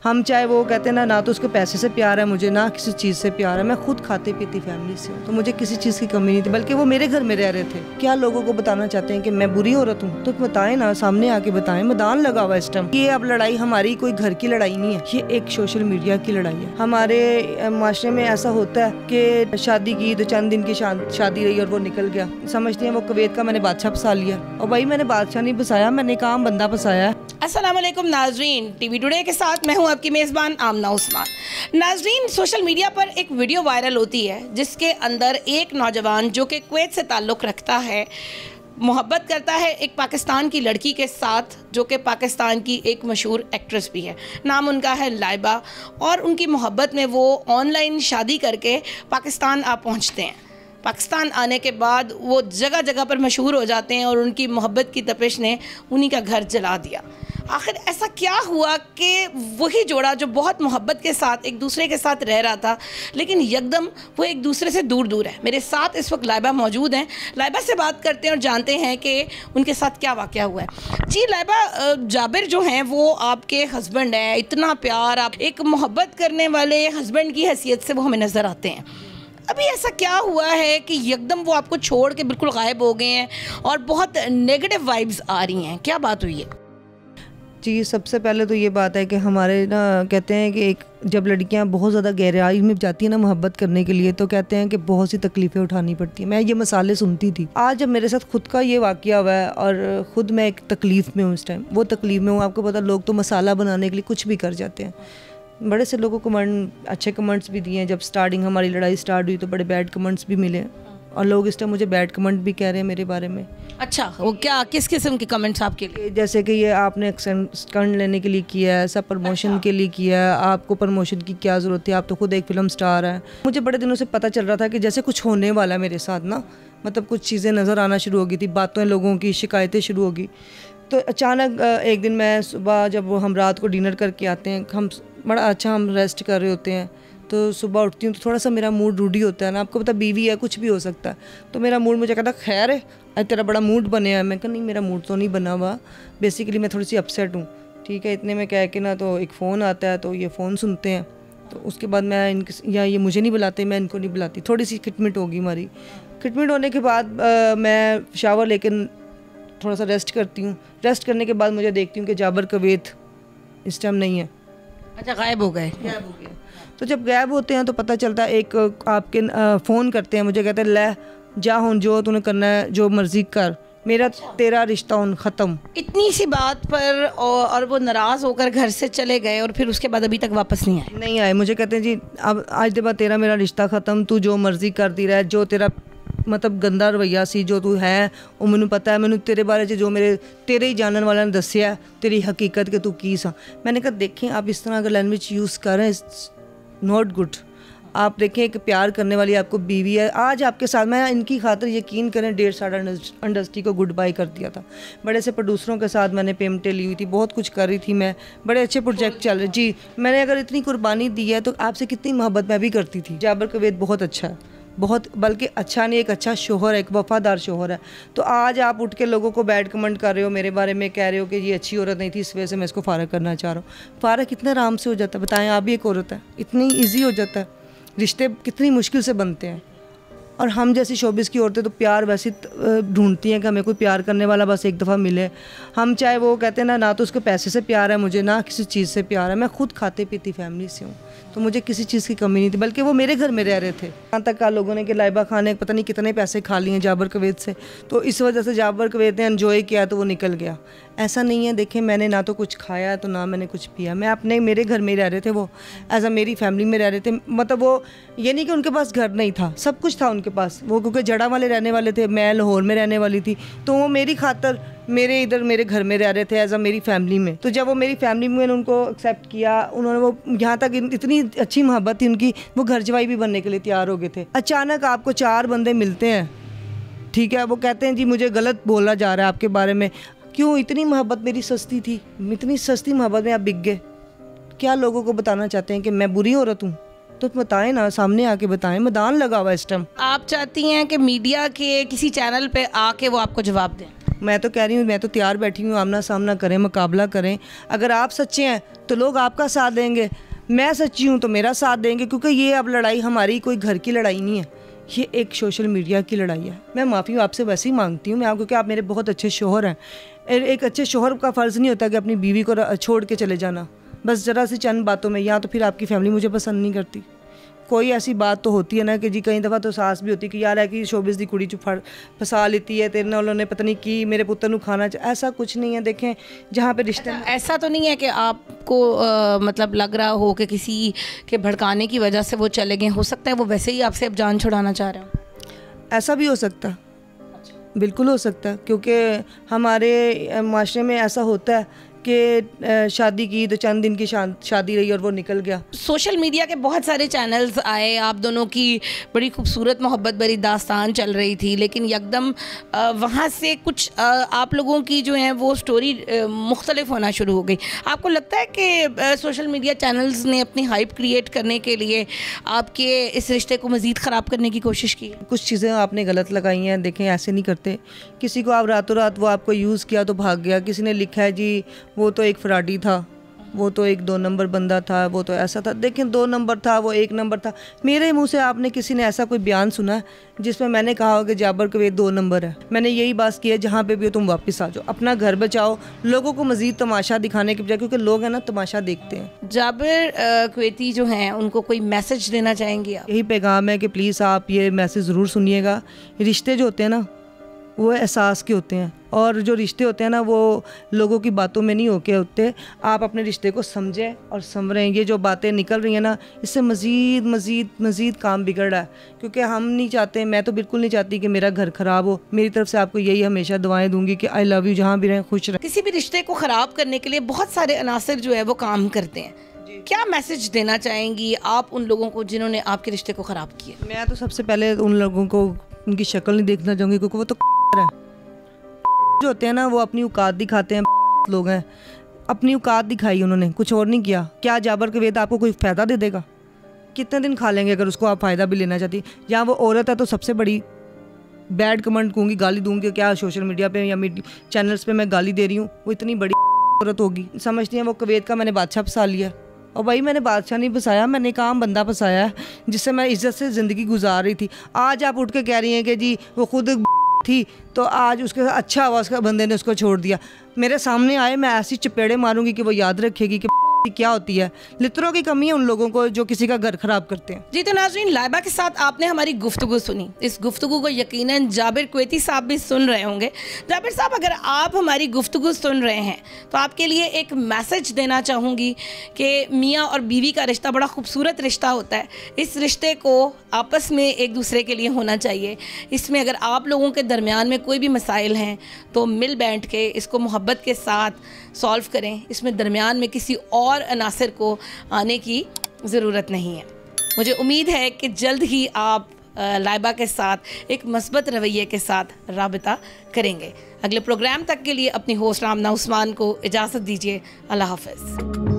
हम चाहे वो कहते हैं ना तो उसके पैसे से प्यार है मुझे, ना किसी चीज़ से प्यार है। मैं खुद खाती पीती फैमिली से हूँ, तो मुझे किसी चीज़ की कमी नहीं थी, बल्कि वो मेरे घर में रह रहे थे। क्या लोगों को बताना चाहते हैं कि मैं बुरी औरत हूँ? तो बताएं ना, सामने आके बताएं। मैदान लगा हुआ इस टाइम। ये अब लड़ाई हमारी कोई घर की लड़ाई नहीं है, ये एक सोशल मीडिया की लड़ाई है। हमारे माशरे में ऐसा होता है कि शादी की तो चंद दिन की शादी रही और वो निकल गया, समझते हैं वो कुवैत का मैंने बादशाह फंसा लिया। और भाई मैंने बादशाह नहीं फंसाया, मैंने एक आम बंदा फंसाया है। अस्सलाम वालेकुम नाजरीन, टीवी टुडे के साथ मैं हूं आपकी मेज़बान आमना उस्मान। नाजरीन, सोशल मीडिया पर एक वीडियो वायरल होती है जिसके अंदर एक नौजवान जो कि कुवैत से ताल्लुक़ रखता है, मोहब्बत करता है एक पाकिस्तान की लड़की के साथ जो कि पाकिस्तान की एक मशहूर एक्ट्रेस भी है। नाम उनका है लाइबा, और उनकी मोहब्बत में वो ऑनलाइन शादी करके पाकिस्तान आ पहुँचते हैं। पाकिस्तान आने के बाद वो जगह जगह पर मशहूर हो जाते हैं और उनकी मोहब्बत की तपिश ने उन्हीं का घर जला दिया। आखिर ऐसा क्या हुआ कि वही जोड़ा जो बहुत मोहब्बत के साथ एक दूसरे के साथ रह रहा था, लेकिन यकदम वो एक दूसरे से दूर दूर है। मेरे साथ इस वक्त लाइबा मौजूद हैं। लाइबा से बात करते हैं और जानते हैं कि उनके साथ क्या वाक़या हुआ है। जी लाइबा, जाबिर जो हैं वो आपके हस्बैंड हैं, इतना प्यार, आप एक मोहब्बत करने वाले हस्बैंड की हैसियत से वो हमें नज़र आते हैं। अभी ऐसा क्या हुआ है कि यकदम वो आपको छोड़ के बिल्कुल गायब हो गए हैं और बहुत नेगेटिव वाइब्स आ रही हैं? क्या बात हुई है? जी, सबसे पहले तो ये बात है कि हमारे ना कहते हैं कि एक जब लड़कियां बहुत ज़्यादा गहराई में जाती हैं ना मोहब्बत करने के लिए, तो कहते हैं कि बहुत सी तकलीफ़ें उठानी पड़ती हैं। मैं ये मसाले सुनती थी। आज जब मेरे साथ खुद का ये वाक़या हुआ है और ख़ुद मैं एक तकलीफ़ में हूँ, इस टाइम वो तकलीफ़ में हूँ। आपको पता, लोग तो मसाला बनाने के लिए कुछ भी कर जाते हैं। बड़े से लोगों को अच्छे कमेंट्स भी दिए हैं। जब स्टार्टिंग हमारी लड़ाई स्टार्ट हुई तो बड़े बैड कमेंट्स भी मिले, और लोग इस टाइम मुझे बैड कमेंट भी कह रहे हैं मेरे बारे में। अच्छा, वो क्या, किस किस्म के कमेंट्स आपके लिए? जैसे कि ये आपने स्टंट लेने के लिए किया है, सब प्रमोशन के लिए किया है, आपको प्रमोशन की क्या ज़रूरत है, आप तो खुद एक फिल्म स्टार हैं। मुझे बड़े दिनों से पता चल रहा था कि जैसे कुछ होने वाला है मेरे साथ ना, मतलब कुछ चीज़ें नज़र आना शुरू हो गई थी, बातें लोगों की, शिकायतें शुरू हो गई। तो अचानक एक दिन मैं सुबह, जब हम रात को डिनर करके आते हैं, हम बड़ा अच्छा हम रेस्ट कर रहे होते हैं, तो सुबह उठती हूँ तो थोड़ा सा मेरा मूड रूडी होता है ना, आपको पता बीवी है, कुछ भी हो सकता है। तो मेरा मूड मुझे कहता खैर है, आज तेरा बड़ा मूड बने है। मैं कहा नहीं, मेरा मूड तो नहीं बना हुआ, बेसिकली मैं थोड़ी सी अपसेट हूँ। ठीक है, इतने में कह के ना तो एक फ़ोन आता है, तो ये फ़ोन सुनते हैं। तो उसके बाद मैं या ये मुझे नहीं बुलाते, मैं इनको नहीं बुलाती। थोड़ी सी खिटमिट होगी हमारी। खिटमिट होने के बाद मैं शावर लेकर थोड़ा सा रेस्ट करती हूँ। रेस्ट करने के बाद मुझे देखती हूँ कि जाबिर कुवैत इस टाइम नहीं है। अच्छा, गायब हो गए? गायब हो गया। तो जब गायब होते हैं तो पता चलता है, एक आपके फ़ोन करते हैं मुझे, कहते हैं ले जा हूँ, जो तूने करना है जो मर्जी कर, मेरा तेरा रिश्ता उन ख़त्म। इतनी सी बात पर और वो नाराज़ होकर घर से चले गए और फिर उसके बाद अभी तक वापस नहीं आए? मुझे कहते हैं जी अब आज के बाद तेरा मेरा रिश्ता ख़त्म, तू जो मर्जी करती रह, जो तेरा मतलब गंदा रवैया सी जो तू है वो मैनू पता है, मैनू तेरे बारे जो मेरे तेरे ही जानने वाले ने दसिया तेरी हकीकत के तू की सा। मैंने कहा देखें, आप इस तरह अगर लैंग्वेज यूज़ करें नॉट गुड। आप देखें, एक प्यार करने वाली आपको बीवी है, आज आपके साथ, मैं इनकी खातिर यकीन करें 1.5 साल इंडस्ट्री को गुड बाय कर दिया था। बड़े से प्रोड्यूसरों के साथ मैंने पेमेंटें ली हुई थी, बहुत कुछ कर रही थी मैं, बड़े अच्छे प्रोजेक्ट चल रहे। जी, मैंने अगर इतनी कुर्बानी दी है तो आपसे कितनी मोहब्बत मैं भी करती थी। जाबिर कुवैत बहुत अच्छा है, बहुत, बल्कि अच्छा नहीं, एक अच्छा शोहर है, एक वफादार शोहर है। तो आज आप उठ के लोगों को बैड कमेंट कर रहे हो, मेरे बारे में कह रहे हो कि ये अच्छी औरत नहीं थी, इस वजह से मैं इसको फारग करना चाह रहा हूँ। फारग कितने आराम से हो जाता है, बताएं? आप भी एक औरत है, इतनी ईजी हो जाता है। रिश्ते कितनी मुश्किल से बनते हैं, और हम जैसी शोबिस की औरतें तो प्यार वैसे ढूंढती हैं कि हमें कोई प्यार करने वाला बस एक दफ़ा मिले। हम चाहे वो कहते हैं ना तो उसके पैसे से प्यार है मुझे, ना किसी चीज़ से प्यार है। मैं खुद खाते पीती फैमिली से हूँ, तो मुझे किसी चीज़ की कमी नहीं थी, बल्कि वो मेरे घर में रह रहे थे। यहाँ तक का लोगों ने कि लाइबा खान ने पता नहीं कितने पैसे खा लिए जाबिर कुवैत से, तो इस वजह से जाबिर कुवैत ने एंजॉय किया तो वो निकल गया। ऐसा नहीं है, देखें मैंने ना तो कुछ खाया तो ना मैंने कुछ पिया। मैं अपने मेरे घर में रह रहे थे, वो एज अ मेरी फैमिली में रह रहे थे। मतलब वो ये नहीं कि उनके पास घर नहीं था, सब कुछ था उनके पास। वो क्योंकि जड़ा वाले रहने वाले थे, मैं लाहौर में रहने वाली थी, तो वो मेरी खातर मेरे इधर मेरे घर में रह रहे थे एज अ मेरी फैमिली में। तो जब वो मेरी फैमिली में मैंने उनको एक्सेप्ट किया, उन्होंने वो यहाँ तक इतनी अच्छी मोहब्बत थी उनकी, वो घर जवाई भी बनने के लिए तैयार हो गए थे। अचानक आपको 4 बंदे मिलते हैं, ठीक है, वो कहते हैं जी मुझे गलत बोला जा रहा है आपके बारे में। क्यों? इतनी मोहब्बत मेरी सस्ती थी, इतनी सस्ती मोहब्बत में आप बिक गए। क्या लोगों को बताना चाहते हैं कि मैं बुरी औरत हूँ? तो बताएं ना, सामने आके बताएं। मैदान लगा हुआ इस टाइम। आप चाहती हैं कि मीडिया के किसी चैनल पे आके वो आपको जवाब दें? मैं तो कह रही हूँ, मैं तो तैयार बैठी हूँ, आमना सामना करें, मुकाबला करें। अगर आप सच्चे हैं तो लोग आपका साथ देंगे, मैं सच्ची हूँ तो मेरा साथ देंगे, क्योंकि ये अब लड़ाई हमारी कोई घर की लड़ाई नहीं है, ये एक सोशल मीडिया की लड़ाई है। मैं माफ़ी आपसे वैसे ही मांगती हूँ मैं, क्योंकि आप मेरे बहुत अच्छे शोहर हैं। एक अच्छे शोहर का फ़र्ज़ नहीं होता कि अपनी बीवी को छोड़ के चले जाना बस ज़रा सी चंद बातों में, या तो फिर आपकी फैमिली मुझे पसंद नहीं करती। कोई ऐसी बात तो होती है ना कि जी कई दफ़ा तो सास भी होती कि यार है कि शोबिस दी कुड़ी चुप फंसा लेती है, तेरे नाल उन्होंने पता नहीं की मेरे पुत्र को खाना ऐसा कुछ नहीं है। देखें जहाँ पे रिश्ते ऐसा तो नहीं है कि आपको मतलब लग रहा हो कि किसी के भड़काने की वजह से वो चले गए, हो सकता है वो वैसे ही आपसे अब जान छुड़ाना चाह रहे हो? ऐसा भी हो सकता है, बिल्कुल हो सकता है, क्योंकि हमारे माशरे में ऐसा होता है कि शादी की तो चंद दिन की शादी रही और वो निकल गया। सोशल मीडिया के बहुत सारे चैनल्स आए, आप दोनों की बड़ी खूबसूरत मोहब्बत भरी दास्तान चल रही थी, लेकिन यकदम वहाँ से कुछ आप लोगों की जो है वो स्टोरी मुख्तलिफ होना शुरू हो गई। आपको लगता है कि सोशल मीडिया चैनल्स ने अपनी हाइप क्रिएट करने के लिए आपके इस रिश्ते को मज़ीद ख़राब करने की कोशिश की? कुछ चीज़ें आपने गलत लगाई हैं। देखें ऐसे नहीं करते, किसी को आप रातों रात वो आपको यूज़ किया तो भाग गया, किसी ने लिखा है जी वो तो एक फ्रॉडी था, वो तो एक 2 नंबर बंदा था, वो तो ऐसा था। देखें 2 नंबर था, वो 1 नंबर था। मेरे मुंह से आपने किसी ने ऐसा कोई बयान सुना है जिसमें मैंने कहा हो कि जाबिर कुवैत 2 नंबर है? मैंने यही बात की है, जहाँ पे भी हो तुम वापस आ जाओ, अपना घर बचाओ, लोगों को मजीद तमाशा दिखाने के बजाय, क्योंकि लोग हैं ना तमाशा देखते हैं। जाबिर कुवैती जो हैं उनको कोई मैसेज देना चाहेंगे आप? यही पैगाम है कि प्लीज़ आप ये मैसेज ज़रूर सुनिएगा। रिश्ते जो होते हैं ना वो एहसास के होते हैं, और जो रिश्ते होते हैं ना वो लोगों की बातों में नहीं होके होते। आप अपने रिश्ते को समझें और संवरें। ये जो बातें निकल रही हैं ना, इससे मज़ीद मज़ीद मज़ीद काम बिगड़ रहा है, क्योंकि हम नहीं चाहते, मैं तो बिल्कुल नहीं चाहती कि मेरा घर ख़राब हो। मेरी तरफ से आपको यही हमेशा दुआएं दूंगी कि आई लव यू, जहाँ भी रहें खुश रहें। किसी भी रिश्ते को ख़राब करने के लिए बहुत सारे अनासर जो है वो काम करते हैं, क्या मैसेज देना चाहेंगी आप उन लोगों को जिन्होंने आपके रिश्ते को ख़राब किया? मैं तो सबसे पहले उन लोगों को उनकी शक्ल नहीं देखना चाहूँगी, क्योंकि वो तो है जो होते हैं ना, वो अपनी औकात दिखाते हैं। लोग हैं, अपनी औकात दिखाई उन्होंने, कुछ और नहीं किया। क्या जाबिर कुवैत आपको कोई फ़ायदा दे देगा? कितने दिन खा लेंगे अगर उसको आप फ़ायदा भी लेना चाहती? जहाँ वो औरत है तो सबसे बड़ी बैड कमेंट दूँगी, गाली दूँगी। क्या सोशल मीडिया पे या चैनल्स पे मैं गाली दे रही हूँ? वो इतनी बड़ी औरत होगी, समझती हैं वो कुवैत का मैंने बादशाह फंसा लिया। और भाई मैंने बादशाह नहीं फंसाया, मैंने एक आम बंदा फंसाया है जिससे मैं इज्जत से ज़िंदगी गुजार रही थी। आज आप उठ के कह रही हैं कि जी वो खुद थी तो आज उसके अच्छा हुआ उसका बंदे ने उसको छोड़ दिया। मेरे सामने आए, मैं ऐसी चपेड़े मारूंगी कि वो याद रखेगी कि क्या होती है। लितरों की कमी है उन लोगों को जो किसी का घर खराब करते हैं। जी तो नाज़रीन, लाइबा के साथ आपने हमारी गुफ्तगू सुनी। इस गुफ्तगू को यकीनन जाबिर कुवैती साहब भी सुन रहे होंगे। जाबिर साहब, अगर आप हमारी गुफ्तगू सुन रहे हैं तो आपके लिए एक मैसेज देना चाहूँगी कि मियाँ और बीवी का रिश्ता बड़ा खूबसूरत रिश्ता होता है। इस रिश्ते को आपस में एक दूसरे के लिए होना चाहिए। इसमें अगर आप लोगों के दरमियान में कोई भी मसाइल हैं तो मिल बैठ के इसको मोहब्बत के साथ सॉल्व करें। इसमें दरमियान में किसी और अनासर को आने की ज़रूरत नहीं है। मुझे उम्मीद है कि जल्द ही आप लाइबा के साथ एक मस्बत रवैये के साथ राबिता करेंगे। अगले प्रोग्राम तक के लिए अपनी होस्ट आमना उस्मान को इजाज़त दीजिए। अल्लाह हाफ़िज़।